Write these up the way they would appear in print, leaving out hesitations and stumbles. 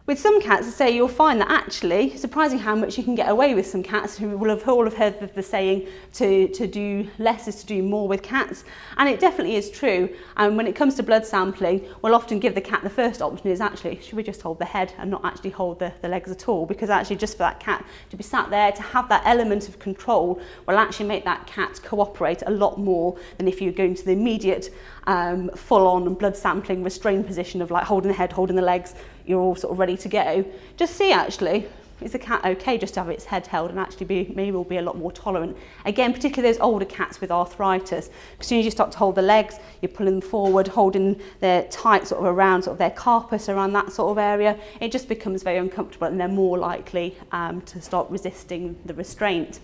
With some cats, say you'll find that actually, surprising how much you can get away with some cats who will have all heard the saying to do less is to do more with cats. And it definitely is true. And when it comes to blood sampling, we'll often give the cat the first option is actually, should we just hold the head and not actually hold the legs at all? Because actually just for that cat to be sat there, to have that element of control will actually make that cat cooperate a lot more than if you go into the immediate full-on blood sampling restrained position of like holding the head, holding the legs, you're all sort of ready to go. Just see actually, is the cat okay just to have its head held and actually maybe will be a lot more tolerant. Again, particularly those older cats with arthritis, as soon as you start to hold the legs, you're pulling them forward, holding their tight sort of around sort of their carpus, around that sort of area, it just becomes very uncomfortable and they're more likely to start resisting the restraint.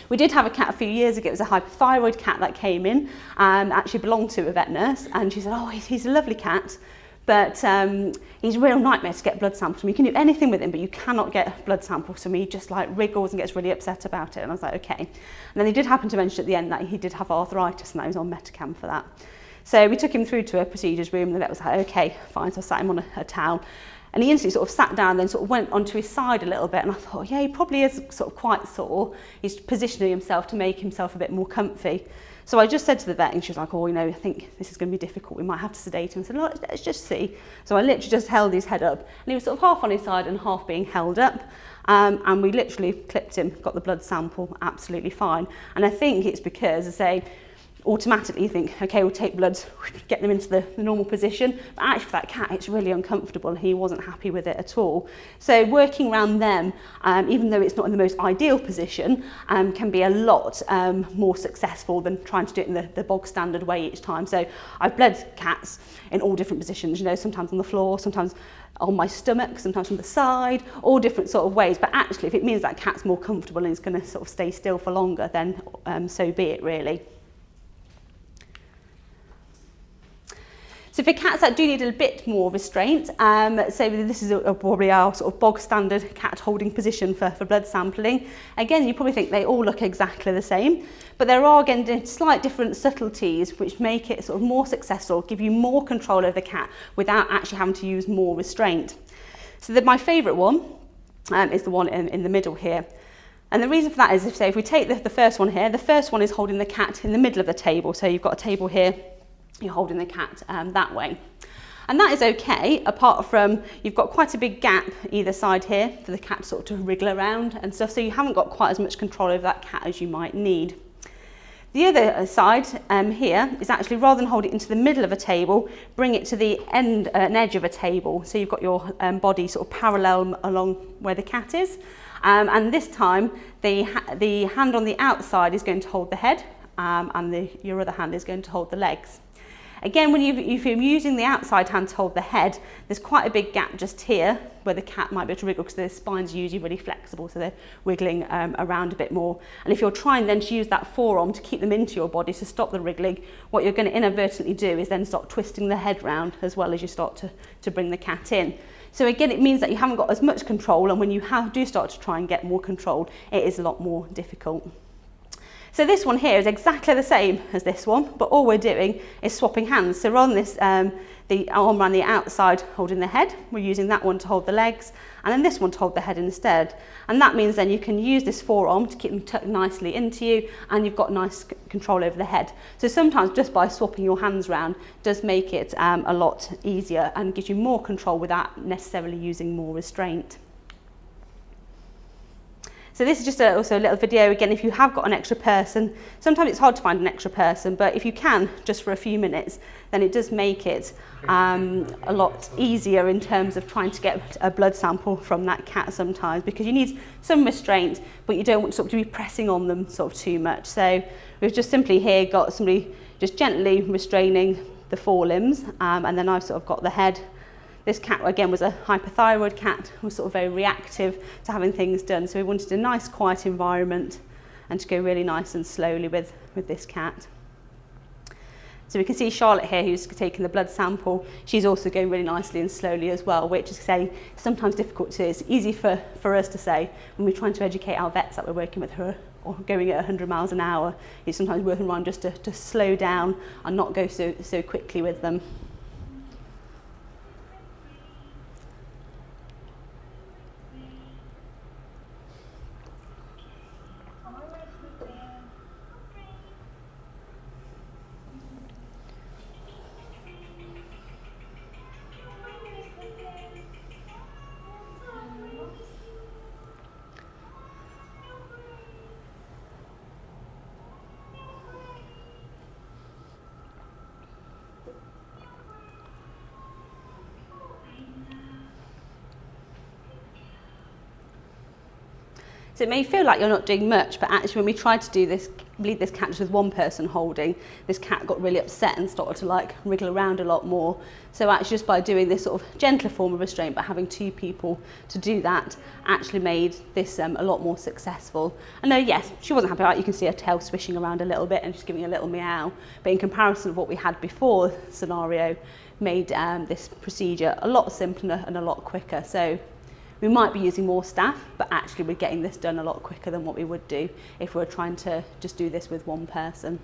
We did have a cat a few years ago, it was a hypothyroid cat that came in and actually belonged to a vet nurse, and she said, oh, he's a lovely cat, but he's a real nightmare to get blood samples from. You can do anything with him, but you cannot get blood samples from him. He just like wriggles and gets really upset about it. And I was like, okay. And then they did happen to mention at the end that he did have arthritis and that he was on Metacam for that. So we took him through to a procedures room and the vet was like, okay, fine. So I sat him on a towel. And he instantly sort of sat down and then sort of went onto his side a little bit. And I thought, yeah, he probably is sort of quite sore. He's positioning himself to make himself a bit more comfy. So I just said to the vet, and she was like, oh, you know, I think this is going to be difficult. We might have to sedate him. I said, look, let's just see. So I literally just held his head up. And he was sort of half on his side and half being held up. And we literally clipped him, got the blood sample absolutely fine. And I think it's because, as I say, automatically you think, okay, we'll take bloods, get them into the normal position. But actually for that cat, it's really uncomfortable. He wasn't happy with it at all. So working around them, even though it's not in the most ideal position, can be a lot more successful than trying to do it in the bog standard way each time. So I've bled cats in all different positions, you know, sometimes on the floor, sometimes on my stomach, sometimes from the side, all different sort of ways. But actually, if it means that cat's more comfortable and is going to sort of stay still for longer, then so be it, really. So for cats that do need a bit more restraint, so this is probably our sort of bog standard cat holding position for blood sampling. Again, you probably think they all look exactly the same, but there are again slight different subtleties which make it sort of more successful, give you more control over the cat without actually having to use more restraint. So my favourite one is the one in the middle here. And the reason for that is if we take the first one here, the first one is holding the cat in the middle of the table. So you've got a table here, you're holding the cat that way. And that is okay, apart from you've got quite a big gap either side here for the cat sort of to wriggle around and stuff, so you haven't got quite as much control over that cat as you might need. The other side here is actually, rather than hold it into the middle of a table, bring it to the end, an edge of a table. So you've got your body sort of parallel along where the cat is. And this time, the hand on the outside is going to hold the head, and your other hand is going to hold the legs. Again, if you're using the outside hand to hold the head, there's quite a big gap just here where the cat might be able to wriggle because their spine's usually really flexible, so they're wiggling around a bit more. And if you're trying then to use that forearm to keep them into your body to stop the wriggling, what you're going to inadvertently do is then start twisting the head round as well as you start to bring the cat in. So again, it means that you haven't got as much control, and when you do start to try and get more control, it is a lot more difficult. So this one here is exactly the same as this one, but all we're doing is swapping hands. So rather than the arm around the outside holding the head, we're using that one to hold the legs, and then this one to hold the head instead. And that means then you can use this forearm to keep them tucked nicely into you, and you've got nice control over the head. So sometimes just by swapping your hands around does make it a lot easier and gives you more control without necessarily using more restraint. So this is just also a little video. Again, if you have got an extra person, sometimes it's hard to find an extra person, but if you can, just for a few minutes, then it does make it a lot easier in terms of trying to get a blood sample from that cat sometimes, because you need some restraint, but you don't want sort of to be pressing on them sort of too much. So we've just simply here got somebody just gently restraining the forelimbs, and then I've sort of got the head. This cat, again, was a hypothyroid cat, was sort of very reactive to having things done. So we wanted a nice, quiet environment and to go really nice and slowly with this cat. So we can see Charlotte here, who's taking the blood sample. She's also going really nicely and slowly as well, which is say sometimes difficult to. It's easy for us to say when we're trying to educate our vets that we're working with her or going at 100 miles an hour. It's sometimes working around just to slow down and not go so quickly with them. So it may feel like you're not doing much, but actually when we tried to do this, lead this cat just with one person holding, this cat got really upset and started to like wriggle around a lot more. So actually just by doing this sort of gentler form of restraint, but having 2 people to do that, actually made this a lot more successful. And yes, she wasn't happy about it. You can see her tail swishing around a little bit and just giving a little meow. But in comparison of what we had before scenario, made this procedure a lot simpler and a lot quicker. So we might be using more staff, but actually we're getting this done a lot quicker than what we would do if we were trying to just do this with one person.